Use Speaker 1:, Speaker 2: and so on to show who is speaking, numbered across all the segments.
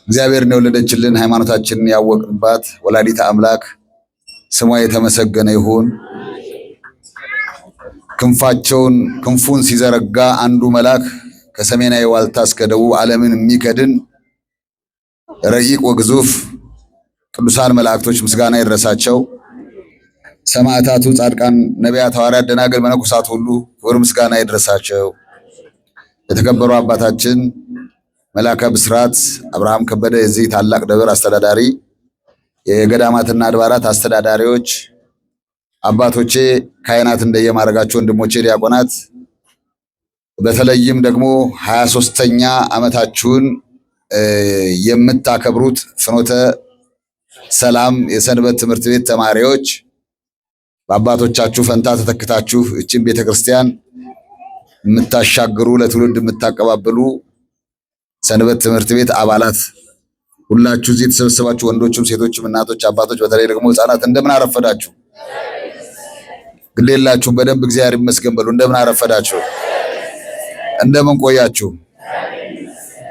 Speaker 1: እግዚአብሔርን የወለደችልን ሃይማኖታችንን ያወቅንባት ወላዲተ አምላክ ስሟ የተመሰገነ ይሁን። ክንፉን ሲዘረጋ አንዱ መልአክ ከሰሜናዊ ዋልታ እስከ ደቡብ ዓለምን የሚከድን ረቂቅ ወግዙፍ ቅዱሳን መላእክቶች ምስጋና ይድረሳቸው። ሰማዕታቱ፣ ጻድቃን፣ ነቢያት፣ ሐዋርያት፣ ደናግል፣ መነኮሳት ሁሉ ክብር ምስጋና ይድረሳቸው። የተከበሩ አባታችን መልአከ ብስራት አብርሃም ከበደ የዚህ ታላቅ ደብር አስተዳዳሪ፣ የገዳማትና አድባራት አስተዳዳሪዎች፣ አባቶቼ ካህናት፣ እንደየማረጋቸው ወንድሞቼ ዲያቆናት፣ በተለይም ደግሞ 23ኛ ዓመታችሁን የምታከብሩት ፍኖተ ሰላም የሰንበት ትምህርት ቤት ተማሪዎች በአባቶቻችሁ ፈንታ ተተክታችሁ እቺን ቤተክርስቲያን የምታሻግሩ ለትውልድ የምታቀባብሉ ሰንበት ትምህርት ቤት አባላት ሁላችሁ እዚህ የተሰበሰባችሁ ወንዶችም ሴቶችም እናቶች አባቶች በተለይ ደግሞ ሕፃናት እንደምን አረፈዳችሁ? ግዴላችሁ በደንብ እግዚአብሔር ይመስገን በሉ። እንደምን አረፈዳችሁ? እንደምን ቆያችሁ?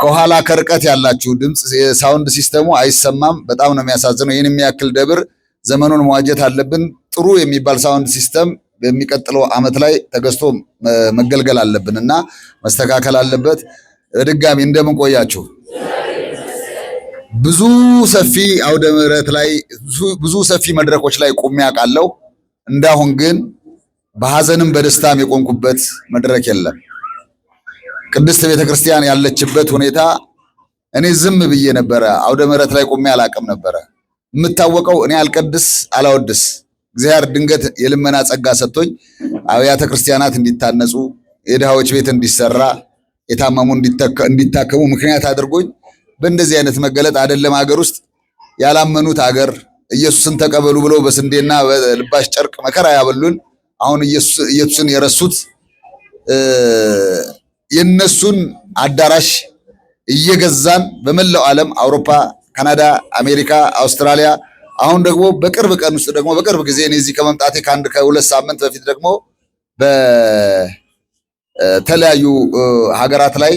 Speaker 1: ከኋላ ከርቀት ያላችሁ ድምጽ የሳውንድ ሲስተሙ አይሰማም። በጣም ነው የሚያሳዝነው። ይህን የሚያክል ደብር ዘመኑን መዋጀት አለብን። ጥሩ የሚባል ሳውንድ ሲስተም በሚቀጥለው ዓመት ላይ ተገዝቶ መገልገል አለብን እና መስተካከል አለበት። ድጋሚ እንደምን ቆያችሁ? ብዙ ሰፊ አውደ ምሕረት ላይ ብዙ ሰፊ መድረኮች ላይ ቆሜ አውቃለሁ። እንዳሁን ግን በሐዘንም በደስታም የቆምኩበት መድረክ የለም። ቅድስት ቤተክርስቲያን ያለችበት ሁኔታ እኔ ዝም ብዬ ነበረ። አውደ ምሕረት ላይ ቆሜ አላቅም ነበረ። የምታወቀው እኔ አልቀድስ አላወድስ እግዚአብሔር ድንገት የልመና ጸጋ ሰጥቶኝ አብያተ ክርስቲያናት እንዲታነጹ፣ የድሃዎች ቤት እንዲሰራ፣ የታመሙ እንዲታከሙ ምክንያት አድርጎኝ በእንደዚህ አይነት መገለጥ አይደለም ሀገር ውስጥ ያላመኑት ሀገር ኢየሱስን ተቀበሉ ብለው በስንዴና በልባሽ ጨርቅ መከራ ያበሉን አሁን ኢየሱስን የረሱት የነሱን አዳራሽ እየገዛን በመላው ዓለም አውሮፓ፣ ካናዳ፣ አሜሪካ፣ አውስትራሊያ አሁን ደግሞ በቅርብ ቀን ውስጥ ደግሞ በቅርብ ጊዜ እኔ እዚህ ከመምጣቴ ከሁለት ሳምንት በፊት ደግሞ በተለያዩ ሀገራት ላይ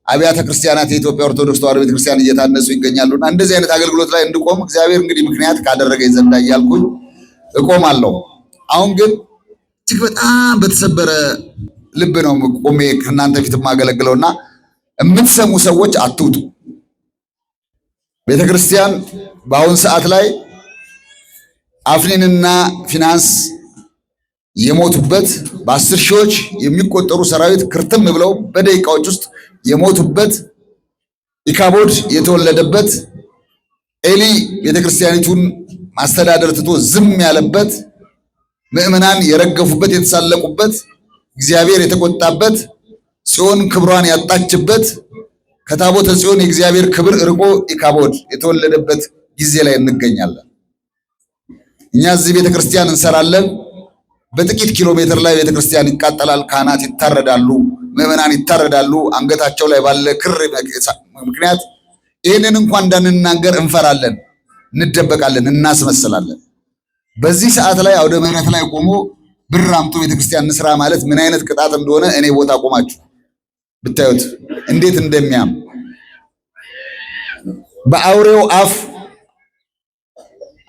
Speaker 1: አብያተ ክርስቲያናት የኢትዮጵያ ኦርቶዶክስ ተዋሕዶ ቤተክርስቲያን እየታነጹ ይገኛሉና እንደዚህ አይነት አገልግሎት ላይ እንድቆም እግዚአብሔር እንግዲህ ምክንያት ካደረገኝ ዘንዳ እያልኩኝ እቆማለሁ። አሁን ግን እጅግ በጣም በተሰበረ ልብ ነው ቆሜ ከእናንተ ፊት የማገለግለውና የምትሰሙ ሰዎች አትውጡ። ቤተክርስቲያን በአሁን ሰዓት ላይ አፍኒንና ፊናንስ የሞቱበት በ10 ሺዎች የሚቆጠሩ ሰራዊት ክርትም ብለው በደቂቃዎች ውስጥ የሞቱበት፣ ኢካቦድ የተወለደበት፣ ኤሊ ቤተክርስቲያኒቱን ማስተዳደር ትቶ ዝም ያለበት፣ ምዕመናን የረገፉበት የተሳለቁበት፣ እግዚአብሔር የተቆጣበት፣ ጽዮን ክብሯን ያጣችበት፣ ከታቦተ ጽዮን የእግዚአብሔር ክብር ርቆ ኢካቦድ የተወለደበት ጊዜ ላይ እንገኛለን። እኛ እዚህ ቤተክርስቲያን እንሰራለን። በጥቂት ኪሎ ሜትር ላይ ቤተክርስቲያን ይቃጠላል፣ ካህናት ይታረዳሉ፣ ምዕመናን ይታረዳሉ። አንገታቸው ላይ ባለ ክር ምክንያት ይህንን እንኳን እንዳንናገር እንፈራለን፣ እንደበቃለን፣ እናስመስላለን። በዚህ ሰዓት ላይ አውደ ምሕረት ላይ ቆሞ ብር አምጡ ቤተክርስቲያን እንስራ ማለት ምን አይነት ቅጣት እንደሆነ እኔ ቦታ ቆማችሁ ብታዩት እንዴት እንደሚያም በአውሬው አፍ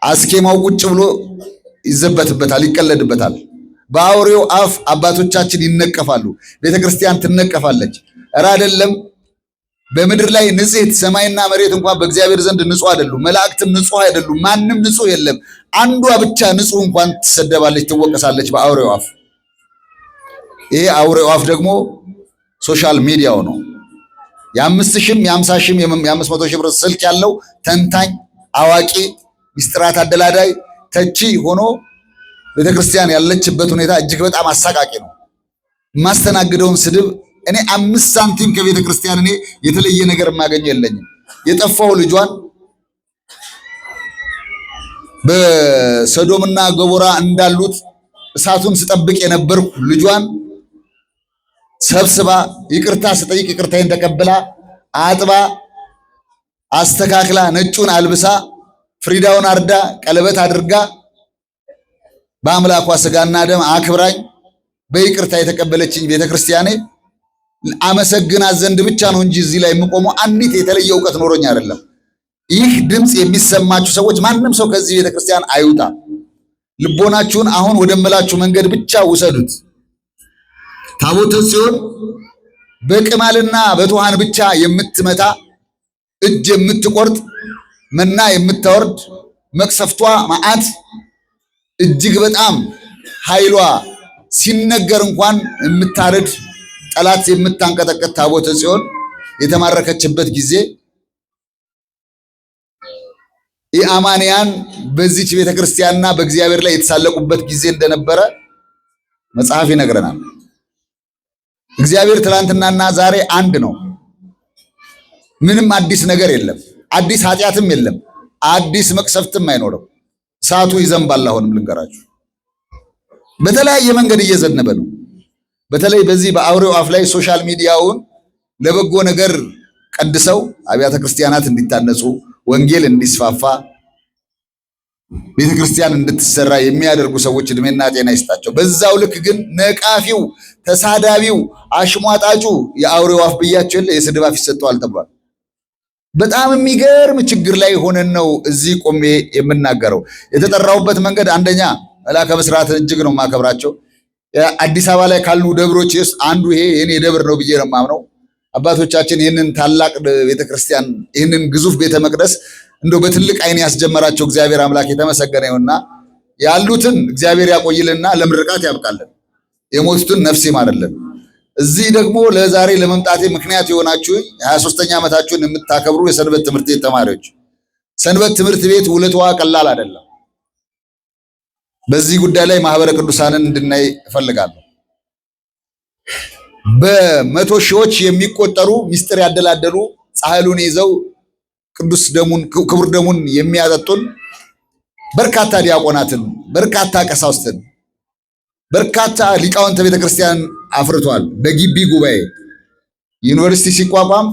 Speaker 1: አስኬማው ቁጭ ብሎ ይዘበትበታል፣ ይቀለድበታል። በአውሬው አፍ አባቶቻችን ይነቀፋሉ፣ ቤተክርስቲያን ትነቀፋለች። እረ አይደለም በምድር ላይ ንጽሕት ሰማይና መሬት እንኳን በእግዚአብሔር ዘንድ ንጹህ አይደሉም፣ መላእክትም ንጹህ አይደሉም፣ ማንም ንጹህ የለም። አንዷ ብቻ ንጹህ እንኳን ትሰደባለች፣ ትወቀሳለች በአውሬው አፍ። ይሄ አውሬው አፍ ደግሞ ሶሻል ሚዲያው ነው። የ5,000 የ50,000 የ500,000 ብር ስልክ ያለው ተንታኝ፣ አዋቂ፣ ሚስጥራት አደላዳይ፣ ተቺ ሆኖ ቤተክርስቲያን ያለችበት ሁኔታ እጅግ በጣም አሳቃቂ ነው። የማስተናግደውን ስድብ እኔ 5 ሳንቲም ከቤተክርስቲያን እኔ የተለየ ነገር የማገኘው የለኝም። የጠፋው ልጇን በሰዶምና ገሞራ እንዳሉት እሳቱን ስጠብቅ የነበርኩ ልጇን ሰብስባ ይቅርታ ስጠይቅ ይቅርታዬን ተቀብላ አጥባ አስተካክላ ነጩን አልብሳ ፍሪዳውን አርዳ ቀለበት አድርጋ በአምላኳ ስጋና ደም አክብራኝ በይቅርታ የተቀበለችኝ ቤተክርስቲያኔ አመሰግናት ዘንድ ብቻ ነው እንጂ እዚህ ላይ የምቆመው አንዲት የተለየ ዕውቀት ኖሮኝ አይደለም። ይህ ድምፅ የሚሰማችሁ ሰዎች ማንም ሰው ከዚህ ቤተክርስቲያን አይውጣ። ልቦናችሁን አሁን ወደምላችሁ መንገድ ብቻ ውሰዱት። ታቦተ ጽዮን በቅማልና በትኋን ብቻ የምትመታ እጅ የምትቆርጥ መና የምታወርድ መቅሰፍቷ መዓት እጅግ በጣም ኃይሏ ሲነገር እንኳን የምታረድ ጠላት የምታንቀጠቀጥ ታቦተ ጽዮን የተማረከችበት ጊዜ ኢአማንያን በዚች ቤተክርስቲያንና በእግዚአብሔር ላይ የተሳለቁበት ጊዜ እንደነበረ መጽሐፍ ይነግረናል። እግዚአብሔር ትላንትናና ዛሬ አንድ ነው። ምንም አዲስ ነገር የለም። አዲስ ኃጢአትም የለም። አዲስ መቅሰፍትም አይኖርም። እሳቱ ይዘንባል። አሁንም ልንገራችሁ በተለያየ መንገድ እየዘነበ ነው። በተለይ በዚህ በአውሬው አፍ ላይ ሶሻል ሚዲያውን ለበጎ ነገር ቀድሰው አብያተ ክርስቲያናት እንዲታነጹ፣ ወንጌል እንዲስፋፋ፣ ቤተክርስቲያን እንድትሰራ የሚያደርጉ ሰዎች እድሜና ጤና ይስጣቸው። በዛው ልክ ግን ነቃፊው፣ ተሳዳቢው፣ አሽሟጣጩ የአውሬው አፍ ብያቸው የለ የስድብ አፍ ይሰጠዋል ተብሏል። በጣም የሚገርም ችግር ላይ ሆነን ነው እዚህ ቆሜ የምናገረው። የተጠራሁበት መንገድ አንደኛ መላከ ብስራትን እጅግ ነው የማከብራቸው። አዲስ አበባ ላይ ካሉ ደብሮች አንዱ ይሄ የኔ ደብር ነው ብዬ ነው የማምነው። አባቶቻችን ይህንን ታላቅ ቤተክርስቲያን ይህንን ግዙፍ ቤተ መቅደስ እንደው በትልቅ አይን ያስጀመራቸው እግዚአብሔር አምላክ የተመሰገነ ይሁንና ያሉትን እግዚአብሔር ያቆይልና ለምርቃት ያብቃልን፣ የሞቱትን ነፍስ ይማርልን። እዚህ ደግሞ ለዛሬ ለመምጣቴ ምክንያት የሆናችሁ 23ኛ ዓመታችሁን የምታከብሩ የሰንበት ትምህርት ቤት ተማሪዎች፣ ሰንበት ትምህርት ቤት ውለታዋ ቀላል አይደለም። በዚህ ጉዳይ ላይ ማህበረ ቅዱሳንን እንድናይ እፈልጋለሁ። በመቶ ሺዎች የሚቆጠሩ ምስጢር ያደላደሉ ጻሕሉን ይዘው ቅዱስ ደሙን ክቡር ደሙን የሚያጠጡን በርካታ ዲያቆናትን፣ በርካታ ቀሳውስትን፣ በርካታ ሊቃውንተ ቤተክርስቲያን አፍርቷል። በግቢ ጉባኤ ዩኒቨርሲቲ ሲቋቋም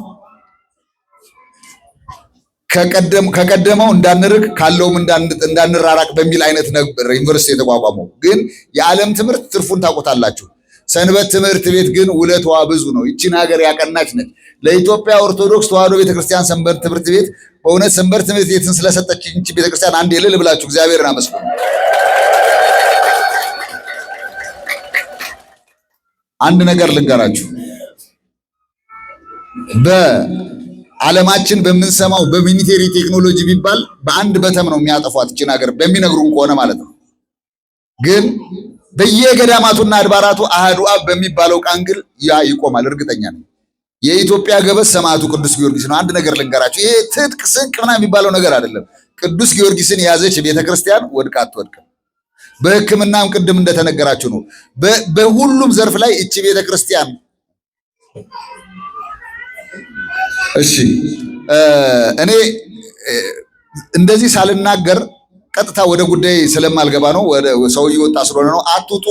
Speaker 1: ከቀደመው እንዳንርቅ ካለውም እንዳንራራቅ በሚል አይነት ነበር ዩኒቨርሲቲ የተቋቋመው። ግን የዓለም ትምህርት ትርፉን ታውቁታላችሁ። ሰንበት ትምህርት ቤት ግን ውለቷ ብዙ ነው። ይቺን ሀገር ያቀናች ነች። ለኢትዮጵያ ኦርቶዶክስ ተዋሕዶ ቤተክርስቲያን ሰንበት ትምህርት ቤት በእውነት ሰንበት ትምህርት ቤትን ስለሰጠች ይቺ ቤተክርስቲያን አንድ የልል ብላችሁ እግዚአብሔርን አመስግኑ። አንድ ነገር ልንገራችሁ። በዓለማችን በምንሰማው በሚሊቴሪ ቴክኖሎጂ ቢባል በአንድ በተም ነው የሚያጠፏት ይችን ሀገር በሚነግሩን ከሆነ ማለት ነው። ግን በየገዳማቱና አድባራቱ አሐዱ አብ በሚባለው ቃንግል ያ ይቆማል፣ እርግጠኛ ነኝ። የኢትዮጵያ ገበዝ ሰማዕቱ ቅዱስ ጊዮርጊስ ነው። አንድ ነገር ልንገራችሁ። ይሄ ትጥቅ ስንቅ ምናምን የሚባለው ነገር አይደለም። ቅዱስ ጊዮርጊስን የያዘች ቤተክርስቲያን ወድቃ አትወድቅም። በሕክምናም ቅድም እንደተነገራችሁ ነው። በሁሉም ዘርፍ ላይ እቺ ቤተክርስቲያን እሺ፣ እኔ እንደዚህ ሳልናገር ቀጥታ ወደ ጉዳይ ስለማልገባ ነው። ወደ ሰው እየወጣ ስለሆነ ነው። አትውጡ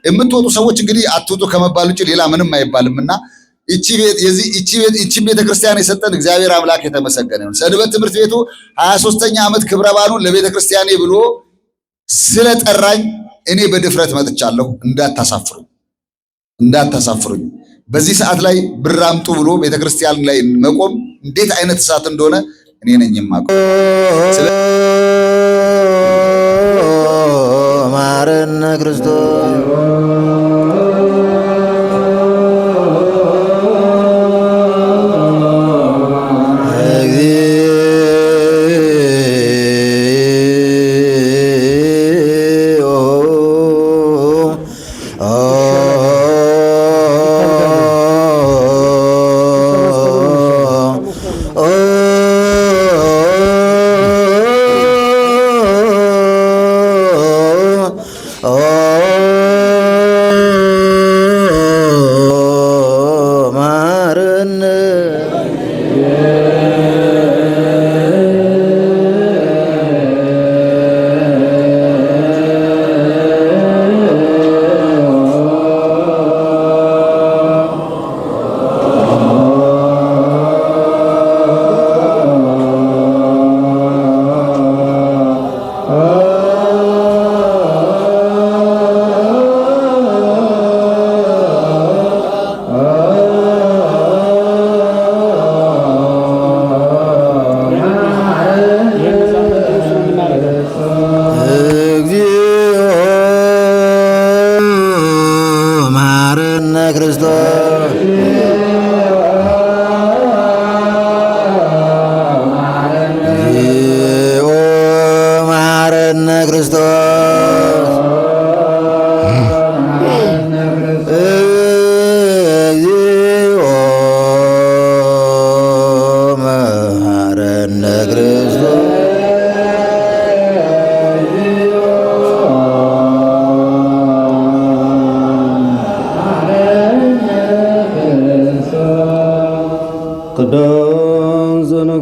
Speaker 1: የምትወጡ ሰዎች እንግዲህ አትውጡ ከመባል ውጭ ሌላ ምንም አይባልምና እቺ ቤተክርስቲያን የሰጠን እግዚአብሔር አምላክ የተመሰገነ ይሁን። ሰንበት ትምህርት ቤቱ 23ኛ ዓመት ክብረ በዓሉን ለቤተክርስቲያኔ ብሎ ስለጠራኝ እኔ በድፍረት መጥቻለሁ። እንዳታሳፍሩኝ። በዚህ ሰዓት ላይ ብር አምጡ ብሎ ቤተክርስቲያን ላይ መቆም እንዴት አይነት እሳት እንደሆነ እኔ ነኝ የማውቀው። ማረነ ክርስቶስ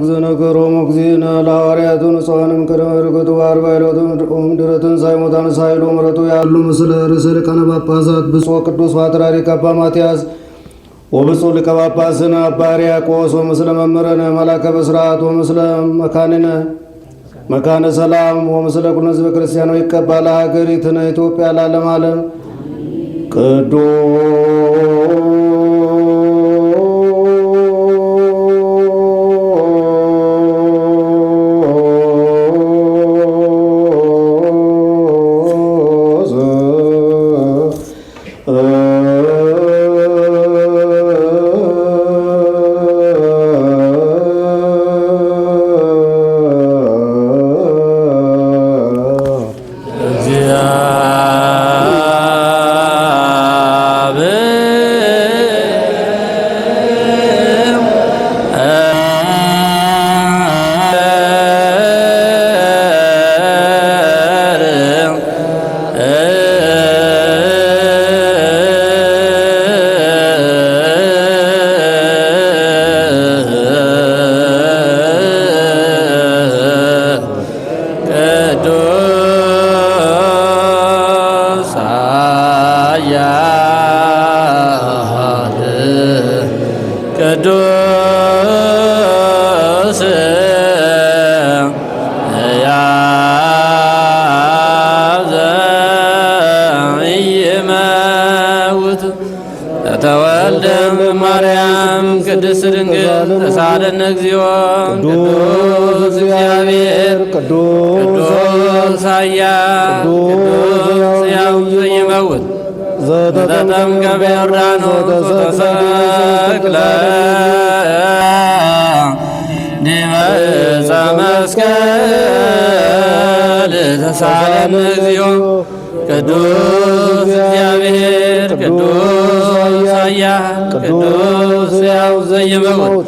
Speaker 2: ዘነገሮሙ እግዚእነ ለሐዋርያቱ ንጹሐንም ቅድመ ዕርገቱ በአርባዕቱ እምድኅረ ትንሣኤ ሙታን ሳይሎ ምሕረቱ ያሉ ምስለ ርእሰ ሊቃነ ጳጳሳት ብፁዕ ቅዱስ ፓትርያርክ አባ ማትያስ ወብፁዕ ሊቀ ጳጳስነ አባ ሕርያቆስ ወምስለ መምህርነ መላከ ብስራት ወምስለ መካነ ሰላም ወምስለ ኩሉ ሕዝበ ክርስቲያኖ ይቀባል ሀገሪትነ ኢትዮጵያ ለዓለመ ዓለም ቅዱስ ያዘ ኢይመውት ተወልደ ማርያም ቅድስት ድንግል ተሳለነ እግዚኦ ቅዱስ እግዚአብሔር ቅዱስ ኃያል ቅዱስ ሕያው ዘኢይመውት ዘተጠምቀ በዮርዳኖስ ተሰቅለ ዲበ ዕፀ መስቀል ተሳለነ እግዚኦ ቅዱስ እግዚአብሔር ቅዱስ ኃያል ቅዱስ ሕያው ዘኢይመውት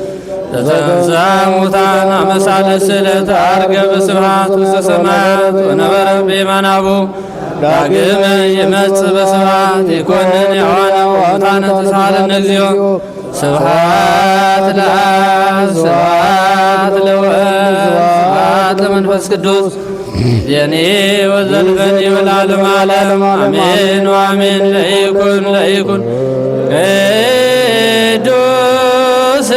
Speaker 2: ተንሥአ እሙታን አመ ሣልስት ዕለት ዐርገ በስብሐት ውስተ ሰማያት ወነበረ በየማነ አቡዕ ዳግመ ይመጽእ በስብሐት ይኰንን ሕያዋነ ወሙታነ ተሳሃለነ እግዚኦ ስብሐት ለአብ ስብሐት ለወልድ ስብሐት ለመንፈስ ቅዱስ የኔ ወዘልፈኒ ወለዓለመ ዓለም አሜን ወአሜን። ለይኩን ቅዱስ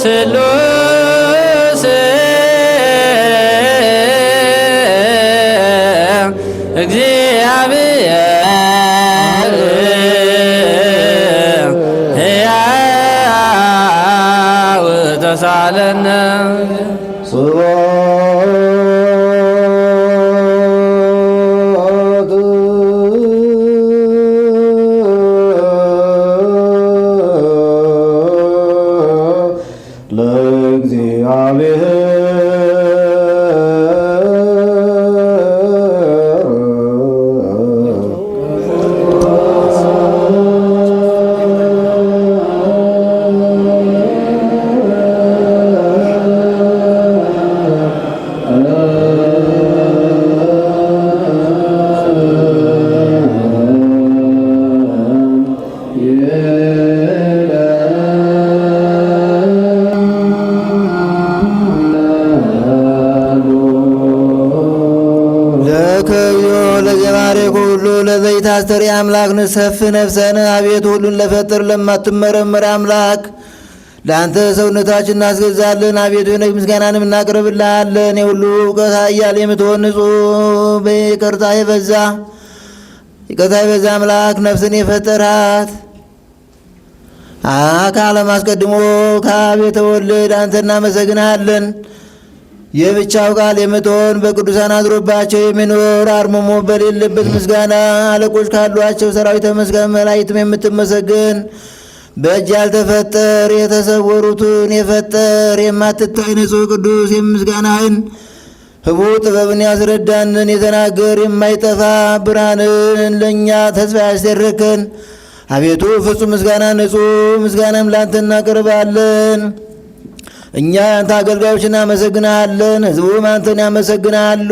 Speaker 2: ስሉስ እግዚአብሔር ሕያው ተሳለነ
Speaker 3: ለዘይታስተሪ አምላክ ንሰፍ ነፍሰን አቤት ሁሉን ለፈጠር ለማትመረመር አምላክ ለአንተ ሰውነታችን እናስገዛለን። አቤቱ የነግ ምስጋናንም እናቀርብልሃለን። የሁሉ እውቀት ኃያል የምትሆን ንጹሕ በይቅርታ የበዛ አምላክ ነፍስን የፈጠራት ከዓለም አስቀድሞ ከአብ የተወለድ አንተ እናመሰግንሃለን። የብቻው ቃል የምትሆን በቅዱሳን አድሮባቸው የሚኖር አርምሞ በሌለበት ምስጋና አለቆች ካሏቸው ሰራዊተ መስጋን መላእክትም የምትመሰገን በእጅ ያልተፈጠር የተሰወሩትን የፈጠር የማትታይ ንጹሕ ቅዱስ የምስጋናህን ህቡዕ ጥበብን ያስረዳንን የተናገር የማይጠፋ ብርሃንን ለእኛ ተስፋ ያስደረከን አቤቱ ፍጹም ምስጋና ንጹሕ ምስጋናም ላንተ እናቀርባለን። እኛ ያንተ አገልጋዮች እናመሰግናለን፣ ሕዝቡም አንተን ያመሰግናሉ።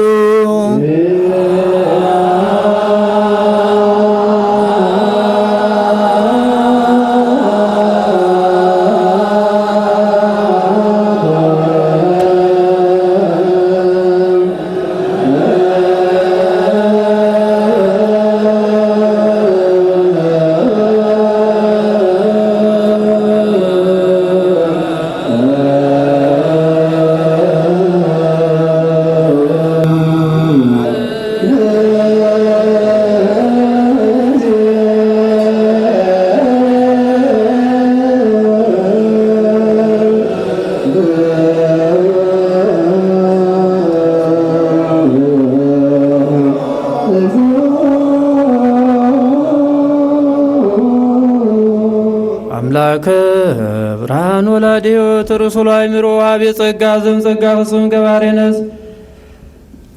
Speaker 4: ገባዴ ሕይወት ርሱሎ አእምሮ አቤ ጸጋ ዘምጸጋ ፍጹም ገባሬነስ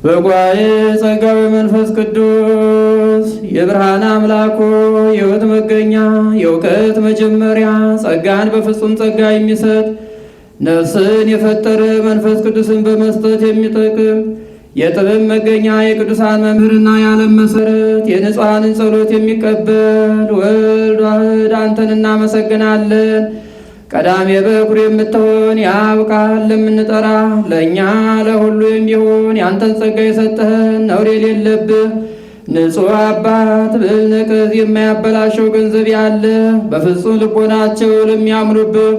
Speaker 4: በጓዬ ጸጋዊ መንፈስ ቅዱስ የብርሃን አምላኮ የሕይወት መገኛ የእውቀት መጀመሪያ ጸጋን በፍጹም ጸጋ የሚሰጥ ነፍስን የፈጠረ መንፈስ ቅዱስን በመስጠት የሚጠቅም የጥበብ መገኛ የቅዱሳን መምህርና የዓለም መሰረት የንጹሐንን ጸሎት የሚቀበል ወልድ ዋሕድ አንተን እናመሰግናለን። ቀዳሜ በኩር የምትሆን የአብ ቃል ለምንጠራ ለእኛ ለሁሉ የሚሆን የአንተን ጸጋ የሰጠህን ነውር የሌለብህ ንጹሕ አባት ብዕል ነቅዝ የማያበላሸው ገንዘብ ያለ በፍጹም ልቦናቸው ለሚያምኑብህ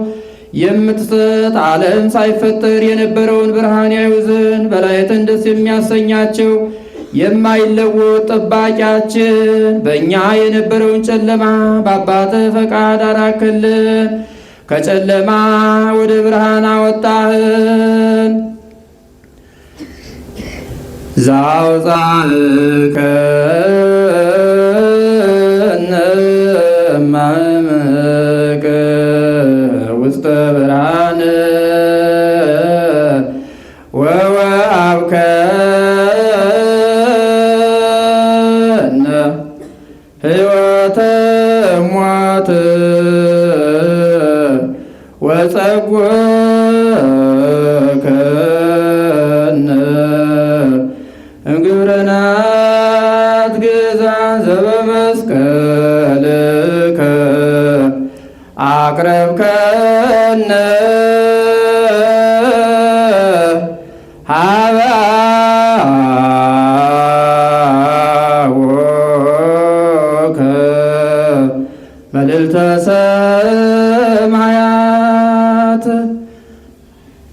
Speaker 4: የምትሰጥ ዓለም ሳይፈጠር የነበረውን ብርሃን ያዩ ዘንድ በላይትን ደስ የሚያሰኛቸው የማይለወጥ ጠባቂያችን በእኛ የነበረውን ጨለማ በአባትህ ፈቃድ አራክልን። ከጨለማ ወደ ብርሃን አወጣህን። ዛውፃእከ እማእምቅ ውስተ ብርሃን ወወሀብከነ ሕይወተ እሟት ወጸጎከነ እምግብርናት ግዛን ዘበመስቀልከ አቅረብከነ ሀበአወከ መልዕልተ ሰማያት።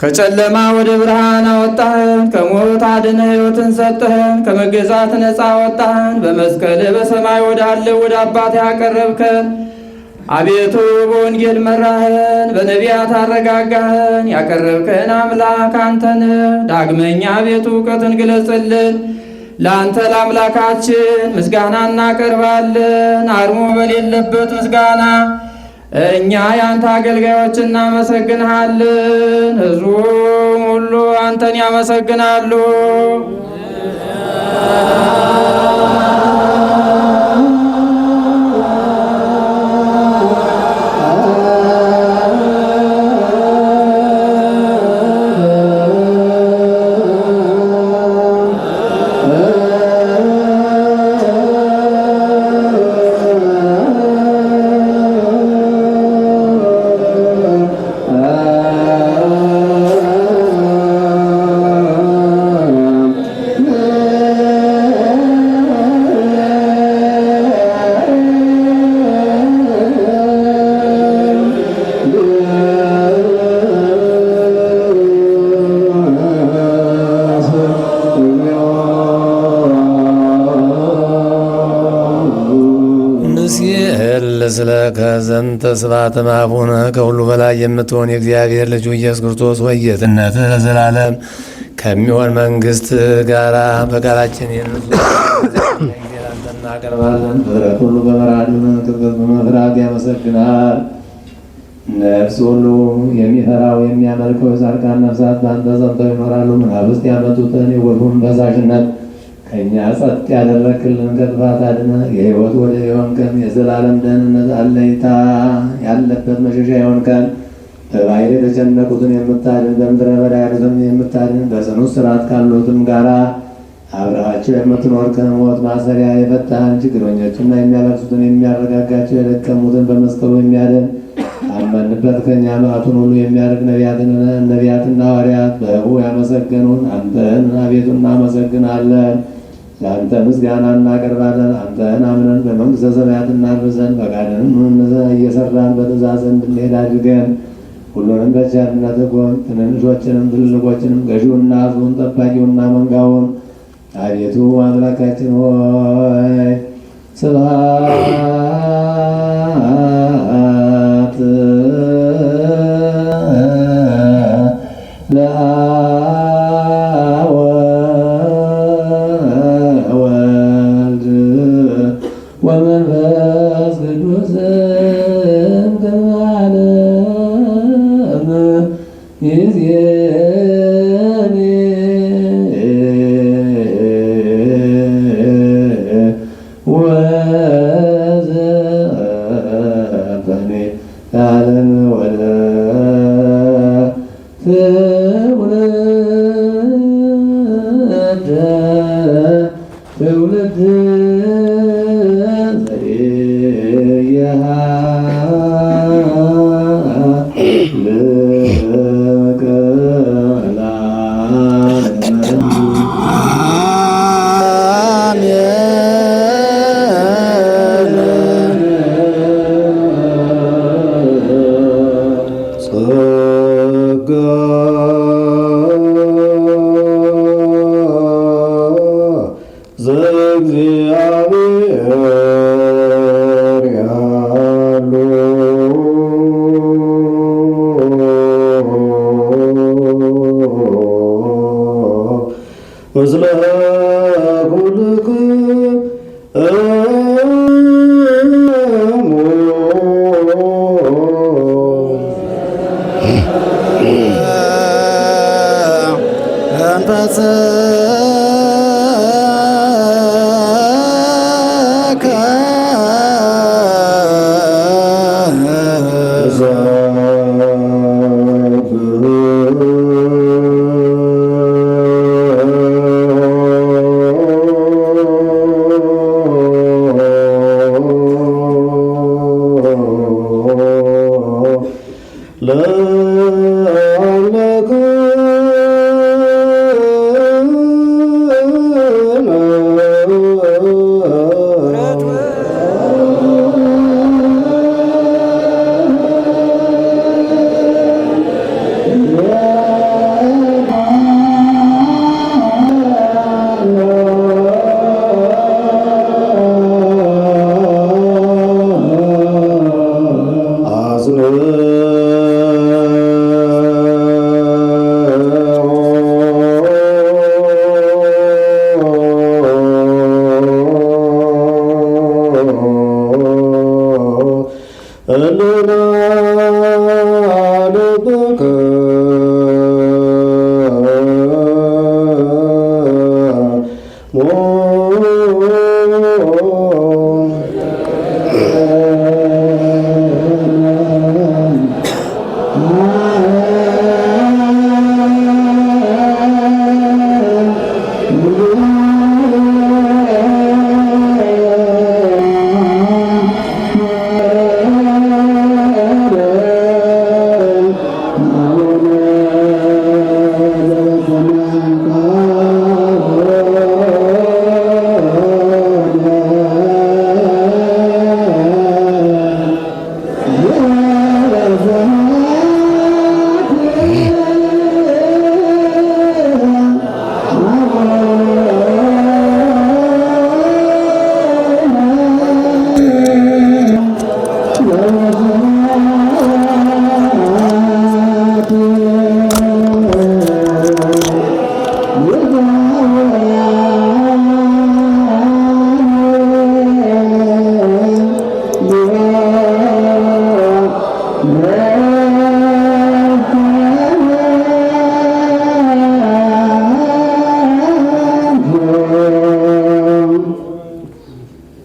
Speaker 4: ከጨለማ ወደ ብርሃን አወጣህን። ከሞት አድነህ ሕይወትን ሰጠህን። ከመገዛት ነፃ አወጣህን። በመስቀል በሰማይ ወዳለ ወደ አባት ያቀረብከን አቤቱ በወንጌል መራህን፣ በነቢያት አረጋጋህን። ያቀረብከን አምላክ አንተን። ዳግመኛ አቤቱ እውቀትን ግለጽልን። ለአንተ ለአምላካችን ምስጋና እናቀርባለን፣ አርሞ በሌለበት ምስጋና። እኛ የአንተ አገልጋዮች እናመሰግንሃለን፣ ሕዝቡም ሁሉ አንተን ያመሰግናሉ።
Speaker 5: ስለከ ዘንተ ስብሐተ ማቡነ ከሁሉ በላይ የምትሆን የእግዚአብሔር ልጁ ኢየሱስ ክርስቶስ ወይ ጌትነትህ ለዘላለም ከሚሆን መንግስት ጋራ በቃላችን እናቀርባለን። ፍጥረት ሁሉ በመራድ በመፍራት ያመሰግናል። ነፍስ ሁሉ የሚፈራው የሚያመልከው የጻድቃን ነፍሳት በአንተ ጸንተው ይኖራሉ። መናፍስት ያመጡትን የጎርፉን ፈሳሽነት ከእኛ ጸጥ ያደረክልን ከጥፋት አድነህ የሕይወት ወደ የሆንከን የዘላለም ደህንነት አለኝታ ያለበት መሸሻ የሆንከን በባሕር የተጨነቁትን የምታድን በምድረ በዳ ያሉትን የምታድን በጽኑ እስራት ካሉትም ጋራ አብረሃቸው የምትኖር ከሞት ማሰሪያ የፈታህን ችግረኞችና የሚያለቅሱትን የሚያረጋጋቸው የደከሙትን በመስቀሉ የሚያድን አመንበት ከእኛ መዓቱን ሁሉ የሚያርቅ ነቢያትና ሐዋርያት በሕቡ ያመሰገኑን አንተን አቤቱ እናመሰግናለን። ለአንተ ምስጋና እናቀርባለን። አንተን አምነን በመንግሥተ ሰማያት እናርፍ ዘንድ ፈቃድንም እየሰራን በትእዛዝ እንድንሄድ አድርገን ሁሉንም በቸርነትህ ጎን ትንንሾችንም ትልልቆችንም ገዢውና ሕዝቡን ጠባቂውና መንጋውን አቤቱ አምላካችን ሆይ ስብሐት ለአብ ወወልድ ወመንፈስ ቅዱስ ከመ ዓለም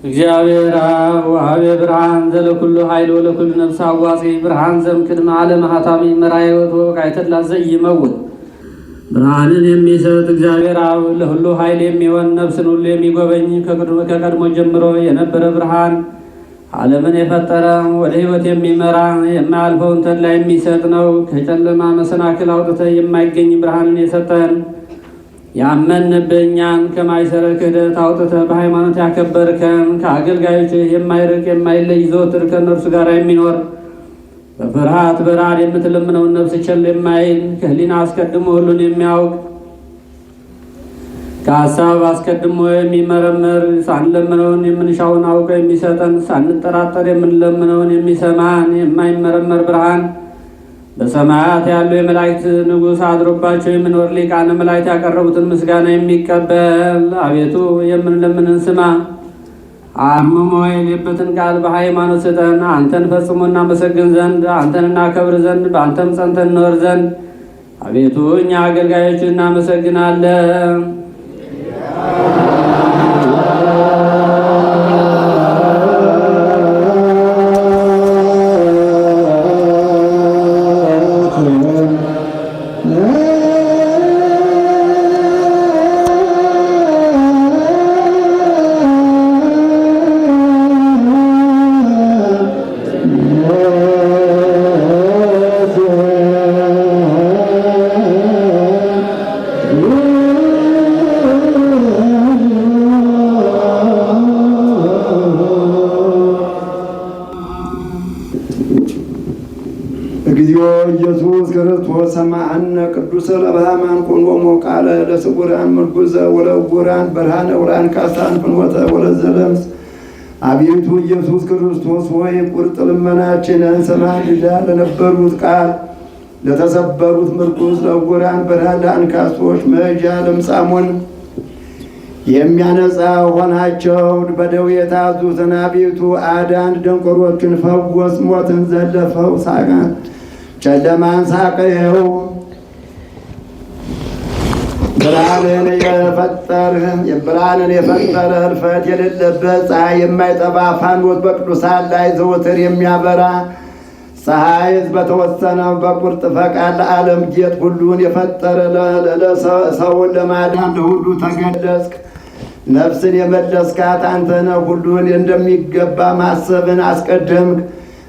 Speaker 4: እግዚአብሔር አብ ወሀቤ ብርሃን ዘለኩሉ ኃይል ወለኩሉ ነፍስ አዋጺ ብርሃን ዘእምቅድመ ዓለም ሀታሚ መርአየ ሕይወት ወቃይተላ ዘኢይመውት ብርሃንን የሚሰጥ እግዚአብሔር አብ ለሁሉ ኃይል የሚሆን ነፍስን ሁሉ የሚጎበኝ ከቀድሞ ጀምሮ የነበረ ብርሃን ዓለምን የፈጠረ ወደ ሕይወት የሚመራ የማያልፈውን ተድላ የሚሰጥ ነው። ከጨለማ መሰናክል አውጥተህ የማይገኝ ብርሃንን የሰጠን ያመንብህ እኛን ከማይሰረ ክህደት አውጥተህ በሃይማኖት ያከበርከን ከአገልጋዮችህ የማይርቅ የማይለይ ዘወትር ከእነርሱ ጋር የሚኖር በፍርሃት በራድ የምትለምነውን ነፍስ ቸል የማይል ከህሊና አስቀድሞ ሁሉን የሚያውቅ ከሀሳብ አስቀድሞ የሚመረምር ሳንለምነውን የምንሻውን አውቀ የሚሰጠን ሳንጠራጠር የምንለምነውን የሚሰማን የማይመረመር ብርሃን በሰማያት ያሉ የመላእክት ንጉሥ አድሮባቸው የሚኖር ሊቃነ መላእክት ያቀረቡትን ምስጋና የሚቀበል አቤቱ የምንለምንን ስማ። አርምሞ የሌለበትን ቃል በሃይማኖት ስጠን። አንተን ፈጽሞ እናመሰግን ዘንድ አንተን እናከብር ዘንድ በአንተም ጸንተን እንኖር ዘንድ አቤቱ እኛ አገልጋዮች እናመሰግናለን።
Speaker 2: እግዚኦ ኢየሱስ ክርስቶስ ሰማዕነ ቅዱሰ ለበሃማን ኮኖሞ ቃለ ለስውራን ምርኩዘ ወለዕውራን ብርሃነ ወለአንካሳን ፍኖተ ወለዘለምጽ። አቤቱ ኢየሱስ ክርስቶስ ሆይ ቁርጥ ልመናችንን ስማ። ድዳ ለነበሩት ቃል፣ ለተሰበሩት ምርኩዝ፣ ለዕውራን ብርሃን፣ ለአንካሶች መሄጃ፣ ለምጻሙን የሚያነጻ ሆናቸው። በደዌ የታዙትን አቤቱ አዳን፣ ደንቆሮችን ፈወስ፣ ሞትን ዘለፈው ሳቀ ጨለማን ሳቀኸው። ብርሃንን የፈጠረ ህልፈት የሌለበት ፀሐይ የማይጠፋ ፋኖስ በቅዱሳን ላይ ዘወትር የሚያበራ ፀሐይ በተወሰነው በቁርጥ ፈቃድ ለዓለም ጌጥ ሁሉን የፈጠረ ሰውን ለማዳን ለሁሉ ተገለጽክ። ነፍስን የመለስካት አንተ ነህ። ሁሉን እንደሚገባ ማሰብን አስቀደምክ።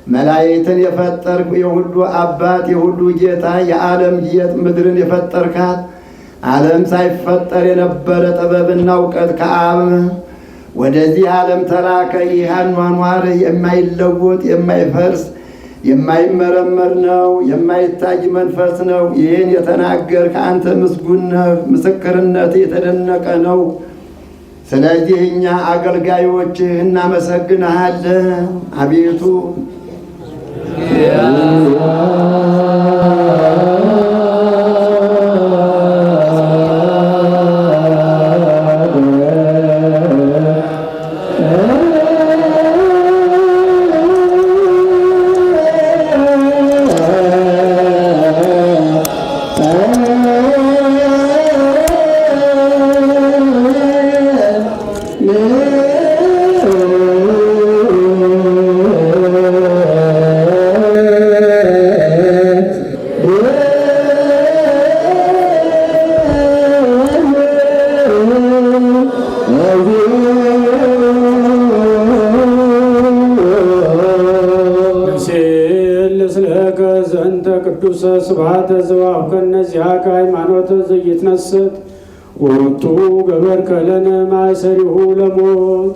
Speaker 2: መላእክትን የፈጠርክ የሁሉ አባት የሁሉ ጌታ የዓለም ጌጥ ምድርን የፈጠርካት ዓለም ሳይፈጠር የነበረ ጥበብና እውቀት ከአብ ወደዚህ ዓለም ተላከ። ይህ አኗኗር የማይለወጥ የማይፈርስ የማይመረመር ነው፣ የማይታይ መንፈስ ነው። ይህን የተናገርክ አንተ ምስጉን ነህ፣ ምስክርነት የተደነቀ ነው። ስለዚህ እኛ አገልጋዮችህ እናመሰግንሃለን። አቤቱ
Speaker 6: ዘንተ ቅዱሰ ስብሐተ ዘዋህከ እነዚያ ከሃይማኖት ዘይትነስት ወቱ ገበርከ ለነ ማእሰሪሁ ለሞት።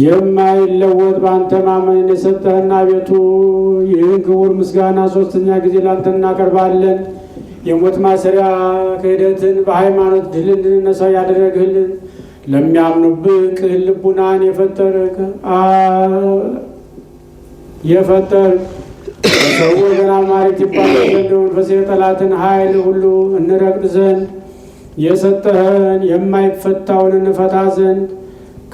Speaker 6: የማይለወጥ በአንተ ማመን የሰጠህን አቤቱ ይህን ክቡር ምስጋና ሦስተኛ ጊዜ ላንተ እናቀርባለን። የሞት ማሰሪያ ክህደትን በሃይማኖት ድል እንድንነሳ ያደረግህልን ለሚያምኑብህ ቅን ልቡናን የፈጠርክ በሰው ወገን አማልክት ይባሉ ዘንድ መንፈስ የጠላትን ኃይል ሁሉ እንረግጥ ዘንድ የሰጠህን የማይፈታውን እንፈታ ዘንድ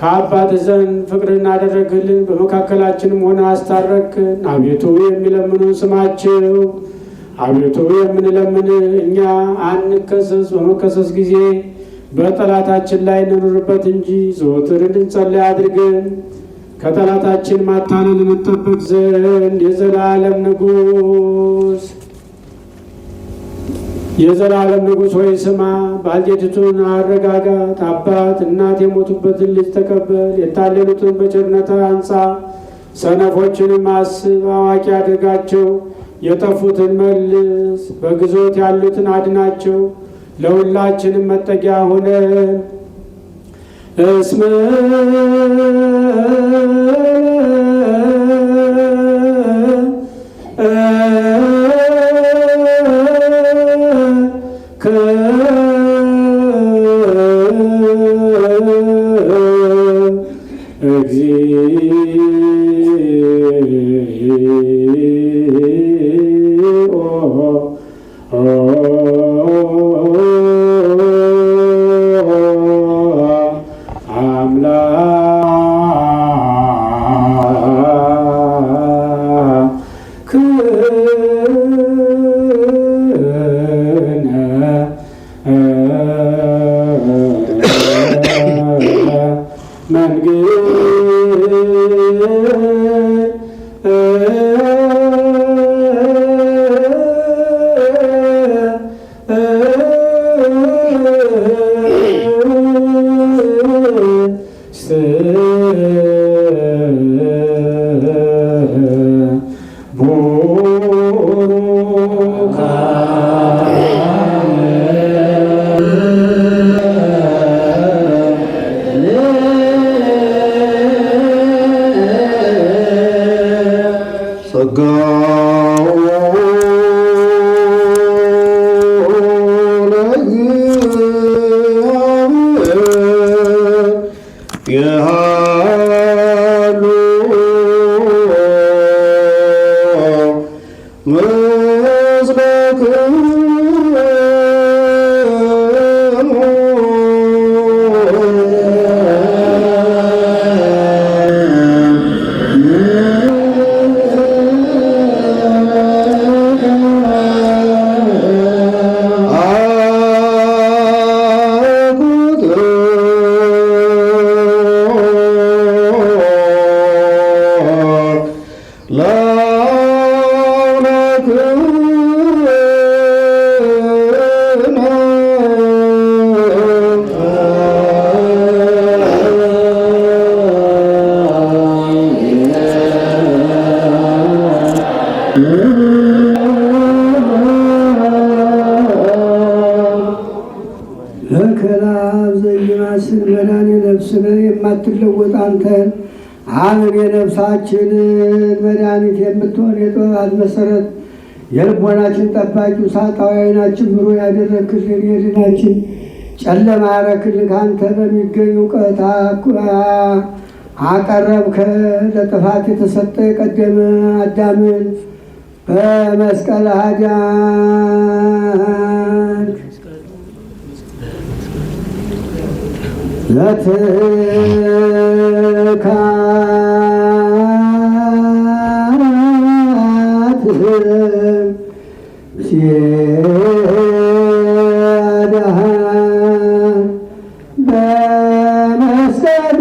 Speaker 6: ከአባትህ ዘንድ ፍቅርን አደረግህልን። በመካከላችንም ሆነ አስታረቅን። አቤቱ የሚለምኑን ስማቸው። አቤቱ የምንለምን እኛ አንከሰስ፣ በመከሰስ ጊዜ በጠላታችን ላይ እንኑርበት እንጂ ዘወትር እንድንጸልይ አድርገን ከጠላታችን ማታለል እንጠበቅ ዘንድ የዘላለም ንጉሥ ሆይ ስማ። ባልቴቲቱን አረጋጋት። አባት እናት የሞቱበትን ልጅ ተቀበል። የታለሉትን በቸርነት አንጻ። ሰነፎችንም አስብ፣ አዋቂ አድርጋቸው። የጠፉትን መልስ፣ በግዞት ያሉትን አድናቸው። ለሁላችንም መጠጊያ ሆነን እስመ ለከላብ ዘይማስን መዳን ነፍስነ የማትለወጥ አንተን አምን የነፍሳችንን መድኃኒት የምትሆን የጥበባት መሰረት የልቦናችን ጠባቂ ውሳጣዊ ዓይናችን ብሩህ ያደረክልን የድናችን ጨለማ ያረክልን ከአንተ በሚገኝ እውቀት አቀረብከ። ለጥፋት የተሰጠ የቀደመ አዳምን በመስቀል አዳንክ። ለትካትህም ሲያዳን በመስቀሉ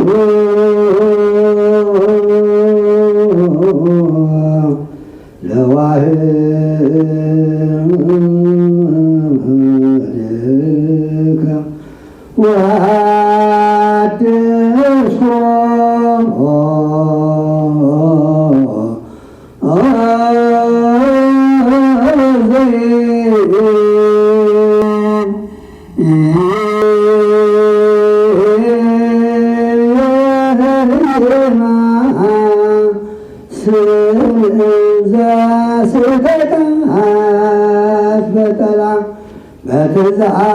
Speaker 6: ለዋህድከ ወአድስኮ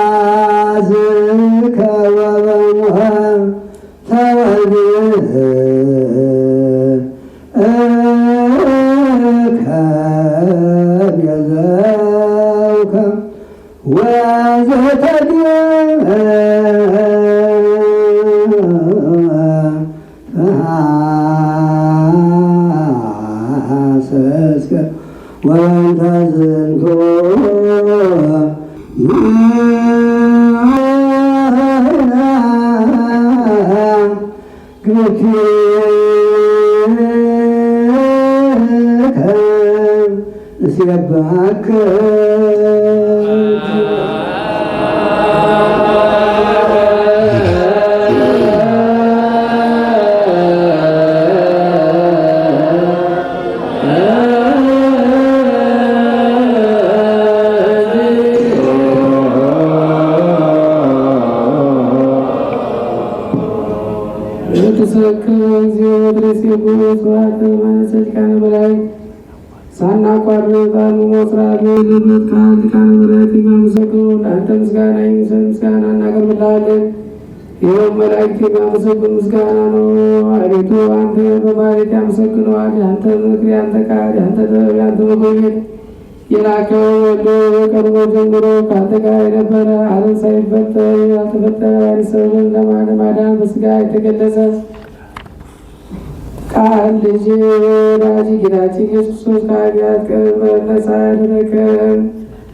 Speaker 6: በትእዛዝከ ወበሞህም ከቤዘውከ ወዘተሐሰስከ ወእንተ ዝንቱ ሲባክ ሳናቋርጥ ሞስራሉ ለመካን ሊቃነ መላእክት የሚያመሰግኑ ለአንተ ምስጋና የሚሰጥ ምስጋና እናቀርብልሃለን። ይኸውም መላእክት የሚያመሰግኑ ምስጋና ነው። አቤቱ አንተ በማለት ያመሰግነዋል። የአንተ ምክር፣ የአንተ ቃል፣ የአንተ ጥበብ፣ የአንተ መጎብኘት የላከው ወልድ በቀድሞ ጀምሮ ከአንተ ጋር የነበረ ዓለም ሳይፈጠር ያልተፈጠረ ሰውን ለማዳን በሥጋ የተገለጸ ቃል ልጅ ወዳጅ ጌታችን ኢየሱስ ክርስቶስ ከኃጢአት ቀንበር ነፃ ያደረገን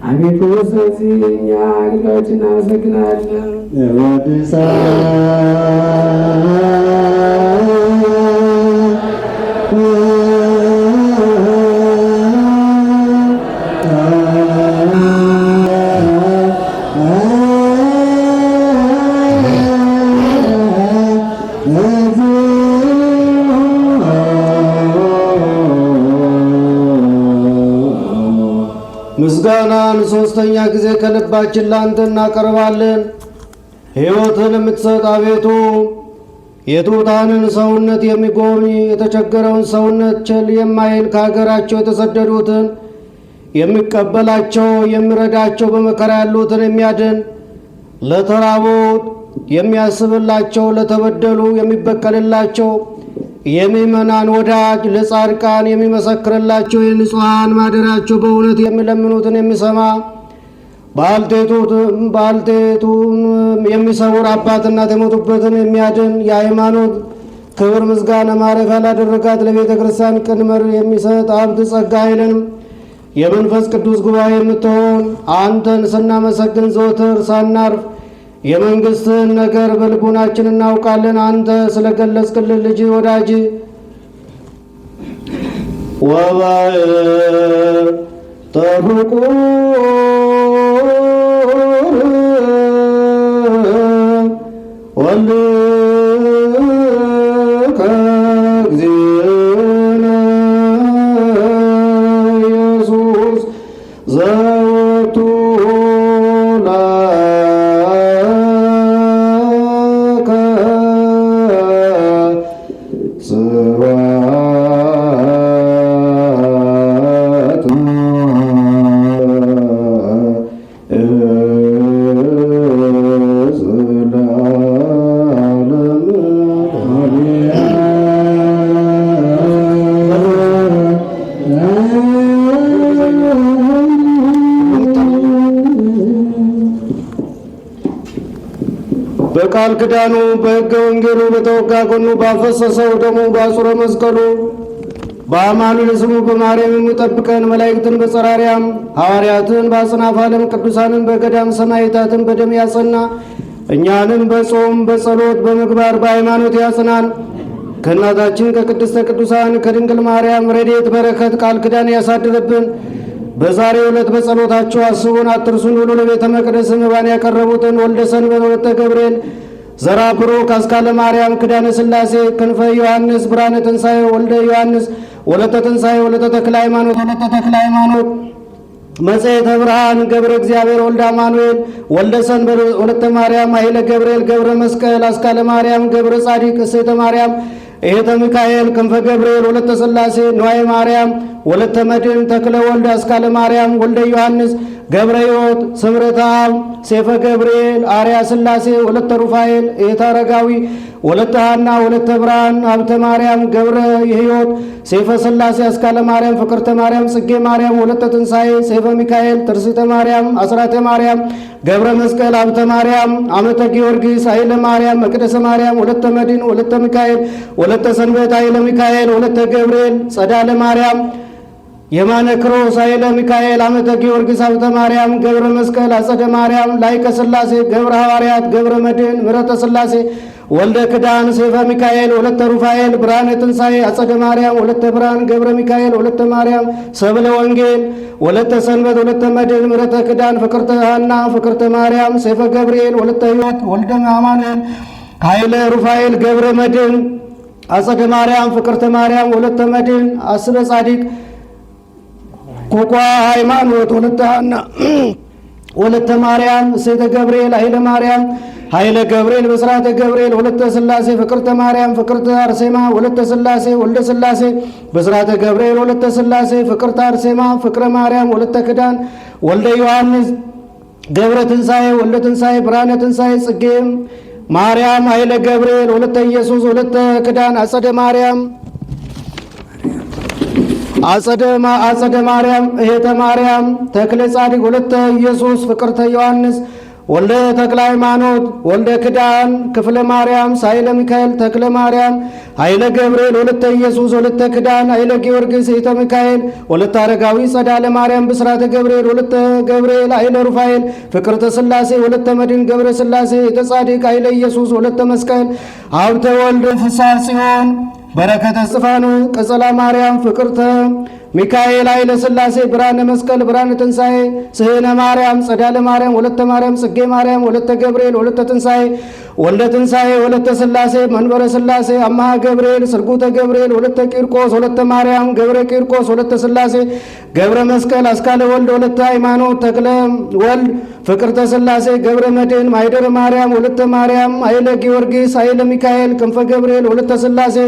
Speaker 6: አቤቱ ስለዚህ እኛ አገልጋዮች እናመሰግናለን።
Speaker 2: ምስጋናን ሦስተኛ ጊዜ ከልባችን ላንተ እናቀርባለን። ሕይወትን የምትሰጥ አቤቱ የትሑታንን ሰውነት የሚጎብኝ የተቸገረውን ሰውነት ቸል የማይል ከሀገራቸው የተሰደዱትን የሚቀበላቸው የሚረዳቸው በመከራ ያሉትን የሚያድን ለተራቡት የሚያስብላቸው ለተበደሉ የሚበቀልላቸው የሚመናን ወዳጅ ለጻድቃን የሚመሰክርላቸው የንጹሐን ማደሪያቸው በእውነት የሚለምኑትን የሚሰማ ባልቴቱን የሚሰውር አባት እናት የሞቱበትን የሚያድን የሃይማኖት ክብር ምስጋና ማረፊያ ላደረጋት ለቤተ ክርስቲያን ቅንመር የሚሰጥ ሀብት ጸጋ ኃይልንም የመንፈስ ቅዱስ ጉባኤ የምትሆን አንተን ስናመሰግን ዘወትር ሳናርፍ የመንግሥትን ነገር በልቡናችን እናውቃለን። አንተ ስለገለጽክልን ልጅ ወዳጅ ወባይ ጠብቁ ወልከ እግዚእነ ኢየሱስ ዘወቱ ላከ ስብሐት በቃል ኪዳኑ በሕገ ወንጌሉ በተወጋ ጎኑ ባፈሰሰው ደሙ በአጹረ መስቀሉ በአማኑኤል ስሙ በማርያም የሚጠብቀን መላእክትን በጸራሪያም ሐዋርያትን በአጽናፈ ዓለም ቅዱሳንን በገዳም ሰማዕታትን በደም ያጸና እኛንም በጾም በጸሎት በምግባር በሃይማኖት ያጽናን። ከእናታችን ከቅድስተ ቅዱሳን ከድንግል ማርያም ረድኤት በረከት ቃል ኪዳን ያሳድርብን። በዛሬው ዕለት በጸሎታችሁ አስቡን አትርሱን ብሎ ለቤተ መቅደስ መባን ያቀረቡትን ወልደ ሰንበት ወለተ ገብርኤል ዘራ ብሩክ አስካለ ማርያም ክዳነ ሥላሴ ክንፈ ዮሐንስ ብርሃነ ትንሣኤ ወልደ ዮሐንስ ወለተ ትንሣኤ ወለተ ተክለ ሃይማኖት ወለተ ተክለ ሃይማኖት መጽሔተ ብርሃን ገብረ እግዚአብሔር ወልደ አማኑኤል ወልደ ሰንበት ወለተ ማርያም ኃይለ ገብርኤል ገብረ መስቀል አስካለ ማርያም ገብረ ጻዲቅ እሴተ ማርያም ኤተ ሚካኤል ክንፈ ገብርኤል ወለተ ሥላሴ ንዋየ ማርያም ወለተ መድን ተክለ ወልደ አስካለ ማርያም ወልደ ዮሐንስ ገብረ ሕይወት ስምረተ አብ ሴፈ ገብርኤል አርያ ሥላሴ ወለተ ሩፋኤል ኤተ አረጋዊ ወለተ ሐና ወለተ ብርሃን ሀብተ ማርያም ገብረ ሕይወት ሴፈ ሥላሴ አስካለ ማርያም ፍቅርተ ማርያም ጽጌ ማርያም ወለተ ትንሣኤ ሴፈ ሚካኤል ትርሲተ ማርያም አስራተ ማርያም ገብረ መስቀል ሀብተ ማርያም አመተ ጊዮርጊስ ኃይለ ማርያም መቅደሰ ማርያም ወለተ መድን ወለተ ሚካኤል ወለተ ሰንበት ኃይለ ሚካኤል ወለተ ገብርኤል ጸዳለ ማርያም የማነ ክሮስ ኃይለ ሚካኤል አመተ ጊዮርጊስ ሀብተ ማርያም ገብረ መስቀል አጸደ ማርያም ላይከ ሥላሴ ገብረ ሐዋርያት ገብረ መድን ምረተ ሥላሴ ወልደ ክዳን ሴፈ ሚካኤል ወለተ ሩፋኤል ብርሃነ ትንሣኤ አጸደ ማርያም ወለተ ብርሃን ገብረ ሚካኤል ወለተ ማርያም ሰብለ ወንጌል ወለተ ሰንበት ወለተ መድን ምረተ ክዳን ፍቅርተ ሐና ፍቅርተ ማርያም ሴፈ ገብርኤል ወለተ ሕይወት ወልደ አማኑኤል ኃይለ ሩፋኤል ገብረ መድን አጸደ ማርያም ፍቅርተ ማርያም ወለተ መድን አስበ ጻዲቅ ኮኳ ሃይማኖት ወለተ ሐና ወለተ ማርያም እሴተ ገብርኤል ኃይለ ማርያም ኃይለ ገብርኤል በስራተ ገብርኤል ወለተ ሥላሴ ፍቅርተ ማርያም ፍቅርተ አርሴማ ወለተ ሥላሴ ወልደ ሥላሴ በስራተ ገብርኤል ወለተ ሥላሴ ፍቅርተ አርሴማ ፍቅረ ማርያም ወለተ ክዳን ወልደ ዮሐንስ ገብረ ትንሣኤ ወልደ ትንሣኤ ብርሃነ ትንሣኤ ጽጌ ማርያም ኃይለ ገብርኤል ወለተ ኢየሱስ ወለተ ክዳን አጸደ ማርያም አጸደ ማርያም እሄተ ማርያም ተክለ ጻዲቅ ወለተ ኢየሱስ ፍቅርተ ዮሐንስ ወልደ ተክለ ሃይማኖት ወልደ ክዳን ክፍለ ማርያም ሳይለ ሚካኤል ተክለ ማርያም ኃይለ ገብርኤል ወለተ ኢየሱስ ወለተ ክዳን ኃይለ ጊዮርጊስ እሄተ ሚካኤል ወለተ አረጋዊ ጸዳለ ማርያም ብስራተ ገብርኤል ወለተ ገብርኤል ኃይለ ሩፋኤል ፍቅርተ ሥላሴ ወለተ መድን ገብረ ሥላሴ እሄተ ጻዲቅ ኃይለ ኢየሱስ ወለተ መስቀል ሀብተ ወልድ ፍስሐ ጽዮን በረከተ እስጢፋኖስ ቀጸላ ማርያም ፍቅርተ ሚካኤል ኃይለ ሥላሴ ብርሃነ መስቀል ብርሃነ ትንሣኤ ስህነ ማርያም ጸዳለ ማርያም ወለተ ማርያም ጽጌ ማርያም ወለተ ገብርኤል ወለተ ትንሣኤ ወልደ ትንሣኤ ወለተ ሥላሴ መንበረ ሥላሴ አምሃ ገብርኤል ስርጉተ ገብርኤል ወለተ ቂርቆስ ወለተ ማርያም ገብረ ቂርቆስ ወለተ ሥላሴ ገብረ መስቀል አስካለ ወልድ ወለተ ሃይማኖት ተክለ ወልድ ፍቅርተ ሥላሴ ገብረ መድን ማይደረ ማርያም ወለተ ማርያም ኃይለ ጊዮርጊስ ኃይለ ሚካኤል ክንፈ ገብርኤል ወለተ ሥላሴ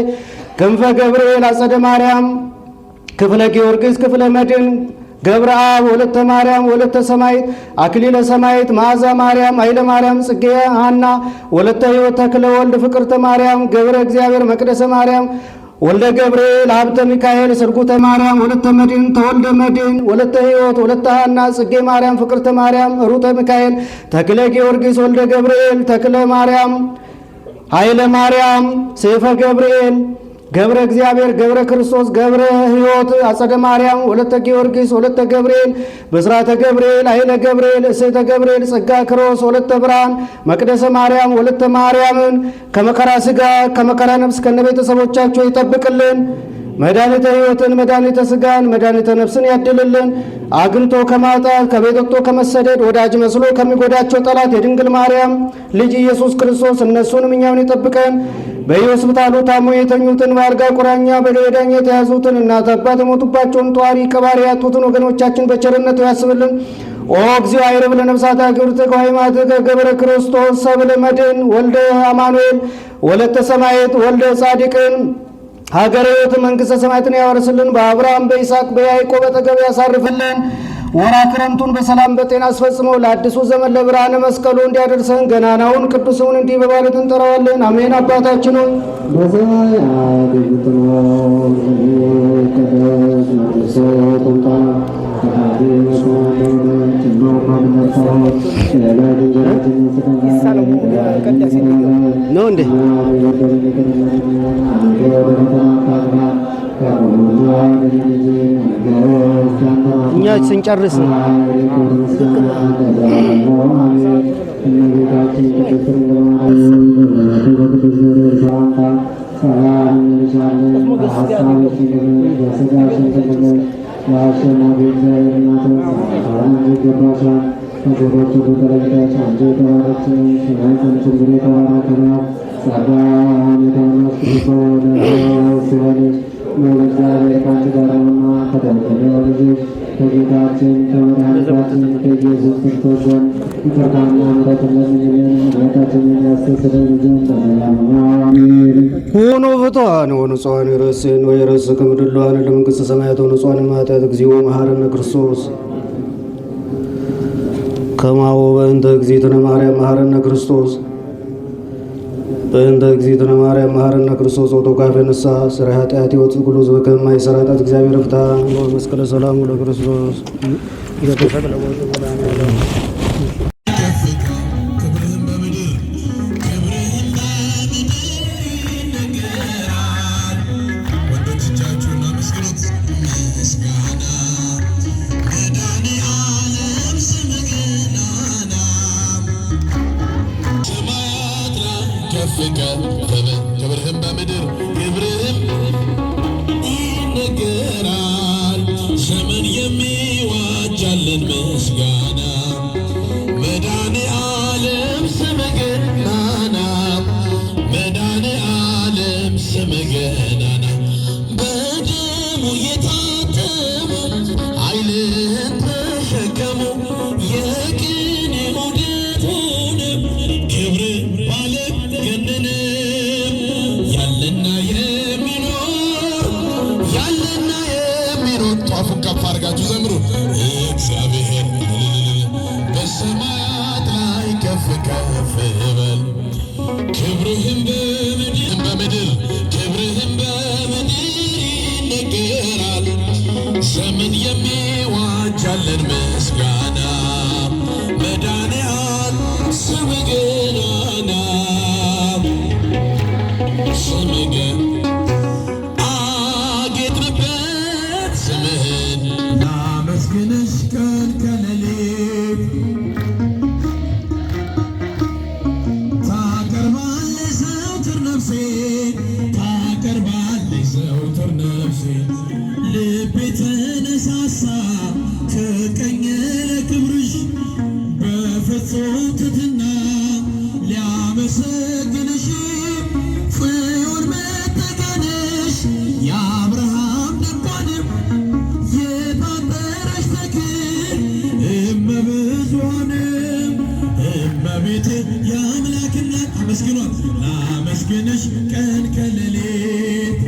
Speaker 2: ክንፈ ገብርኤል አጸደ ማርያም ክፍለ ጊዮርጊስ ክፍለ መድን ገብረ አብ ወለተ ማርያም ወለተ ሰማይት አክሊለ ሰማይት መዓዛ ማርያም ኃይለ ማርያም ጽጌ ሐና ወለተ ሕይወት ተክለ ወልድ ፍቅርተ ማርያም ገብረ እግዚአብሔር መቅደሰ ማርያም ወልደ ገብርኤል ሀብተ ሚካኤል ስርጉተ ማርያም ወለተ መድን ተወልደ መድን ወለተ ሕይወት ወለተ ሐና ጽጌ ማርያም ፍቅርተ ማርያም ሩተ ሚካኤል ተክለ ጊዮርጊስ ወልደ ገብርኤል ተክለ ማርያም ኃይለ ማርያም ሴፈ ገብርኤል ገብረ እግዚአብሔር ገብረ ክርስቶስ ገብረ ሕይወት አጸደ ማርያም ወለተ ጊዮርጊስ ወለተ ገብርኤል በስራተ ገብርኤል ኃይለ ገብርኤል እሴተ ገብርኤል ጸጋ ክሮስ ወለተ ብርሃን መቅደሰ ማርያም ወለተ ማርያምን ከመከራ ሥጋ ከመከራ ነፍስ ከነቤተሰቦቻቸው ይጠብቅልን። መድኃኒተ ሕይወትን መድኃኒተ ሥጋን መድኃኒተ ነፍስን ያድልልን። አግኝቶ ከማጣት ከቤት ወጥቶ ከመሰደድ ወዳጅ መስሎ ከሚጎዳቸው ጠላት የድንግል ማርያም ልጅ ኢየሱስ ክርስቶስ እነሱንም እኛውን ይጠብቀን። በየሆስፒታሉ ታሞ የተኙትን በአልጋ ቁራኛ በደዌ ዳኛ የተያዙትን እናት አባት የሞቱባቸውን ጧሪ ቀባሪ ያጡትን ወገኖቻችን በቸርነቱ ያስብልን። ኦ እግዚኦ አይረብ ለነፍሳት አግብርትከ ወሃይማትከ ገብረ ክርስቶስ ሰብለ መድን ወልደ አማኑኤል ወለተ ሰማየት ወልደ ጻድቅን ሀገረ ሕይወት መንግሥተ ሰማያትን ያወርስልን። በአብርሃም በይስሐቅ በያዕቆብ አጠገብ ያሳርፍልን። ወራ ክረምቱን በሰላም በጤና አስፈጽሞ ለአዲሱ ዘመን ለብርሃነ መስቀሉ እንዲያደርሰን ገናናውን ቅዱስውን እንዲህ በማለት እንጠራዋለን። አሜን። አባታችን ሆይ
Speaker 6: በሰማያት የምትኖር ይቀደስ ስምህ ትምጣ ፈቃድህ
Speaker 2: ነው እንዴ? እኛ ስንጨርስ
Speaker 6: ከጌታችን ከመድኃኒታችን ከኢየሱስ ክርስቶስ ዘንድ ይቅርታና ምሕረትን ለምኝልን ኃጢአታችንን ያስተሰርይልን ዘንድ አሜን።
Speaker 2: ሁኑ ፍቱሐን ወንጹሐን ይረስን ወይረስክሙ ድሉዋን ለመንግሥተ ሰማያት ወንጹሐን እምኃጢአት እግዚኦ መሐረነ ክርስቶስ ከማሁ በእንተ እግዝእትነ ማርያም መሐረነ ክርስቶስ በእንተ እግዝእትነ ማርያም መሐረነ ክርስቶስ ወተውካፈ ንስሐ ሥራይ ኃጢአት ሕይወት ኩሉ ሕዝበ ከመ ይሠራ ኃጢአት እግዚአብሔር ፍታ ወመስቀለ ሰላሙ ለክርስቶስ ዘተሰቅለ
Speaker 7: ክብርህም በምድር ክብርህም ይነገራል። ዘመን የሚዋጃለን ምስጋና መድኃኔ ዓለም ስምህ ገናና መድኃኔ ዓለም ስምህ ገናና በደሙ የታተሙ ኃይልህን ተሸከሙ የቅኔ ሞገድ ሆነ ክብር ባለም ገነነ ያለና የሚኖር ጧፉን ከፍ አድርጋችሁ ዘምሩ። እግዚአብሔር በሰማያት ላይ ከፍ ከፍ በል ክብርህም በምድር ክብርህም በምድር ይነገራል። ዘመን የሚዋጃለን ምስጋና መድኃኔ ዓለም ስምህ ገናና ስምህ አጌጥንበት ስምህን ላመስግንሽ ቀን ከሌሊት ታቀርባለች ዘወትር ነፍሴ ታቀርባለች ዘወትር ነፍሴ ልቤ ተነሳሳ ተቀኘ ለክብርሽ በፍጹም ትሕትና ሊያመሰግንሽ ጽዮን መጠጊያነሽ የአብርሃም ድንኳንም የታጠረሽ ተክል እመብዙኃንም እመቤቴ የአምላክ እናት አመስግኗት ላመስግንሽ ቀን ከሌሊት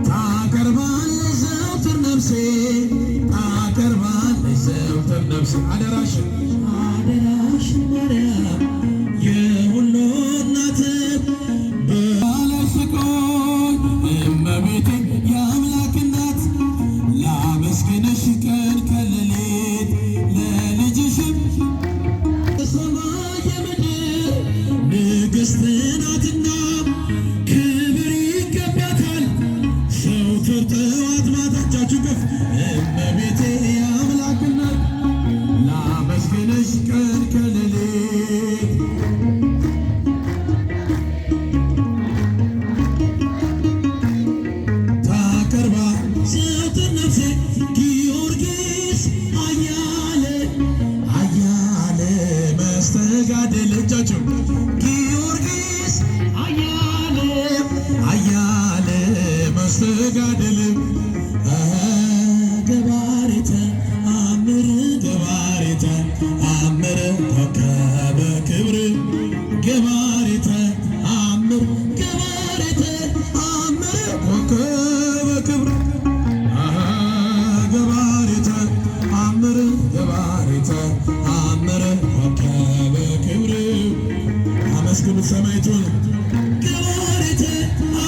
Speaker 7: ታቀርባለች ዘወትር ነፍሴ ታቀርባለች ዘወትር ነፍሴ አደራሽን ማርያም የሁሉ እናት ላመስግንሽ ቀን ከሌሊት ለልጅሽም ሰማይ የምድር ንግሥት ናትና ክብር ይገባታል ዘወትር ጠዋት ማታ እጃችሁ ከፍ እመቤቴ የአምላክ እናት ላመስግንሽ ቀን ከሌሊት ታቀርባ ዘወትር ነፍሴ ጊዮርጊስ አያለ አያለ መስተጋድል እጃችሁ ጊዮርጊስ አያለ አያለ መስተጋድል ገባሬተ አምር ገባሬተ አምር ኮከበ ክብር ገባሬተ አምር ገባሬተ አምር ኮከበ ክብር ገባሬተ አምር ገባሬተ አምር ኮከበ ክብር አመስግኑ ሰማይቱን ገባሬተ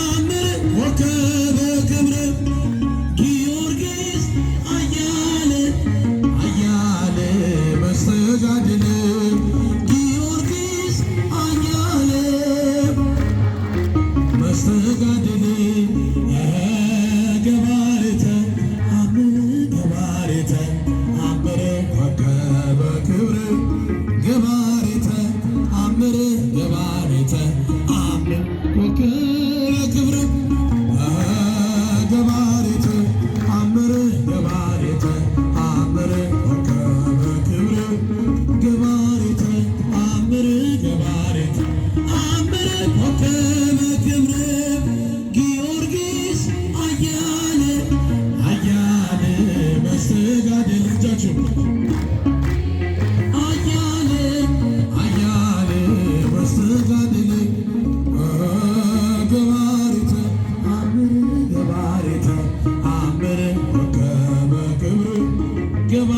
Speaker 7: አምር ኮከበ ክብር ጊዮርጊስ አያለ አያለ መስተጋድል ጊዮርጊስ አያለ መስተጋድል ገባሬተ አምር ገባሬተ አምር ኮከበ ክብር ገባሬተ አምር ገባሬተ አምር ኮከበ ክብር ገባሬተ አምር ገባሬተ አምር ኮከበ ክብር ገባሬተ አምር ገባሬተ አምር ኮከበ ክብር ጊዮርጊስ አያለ አያለ መስተጋድል እጃችሁ አያለ አያለ መስተጋድል ገባሬተ አምር ገባሬተ አምር ኮከበ ክብር ገባ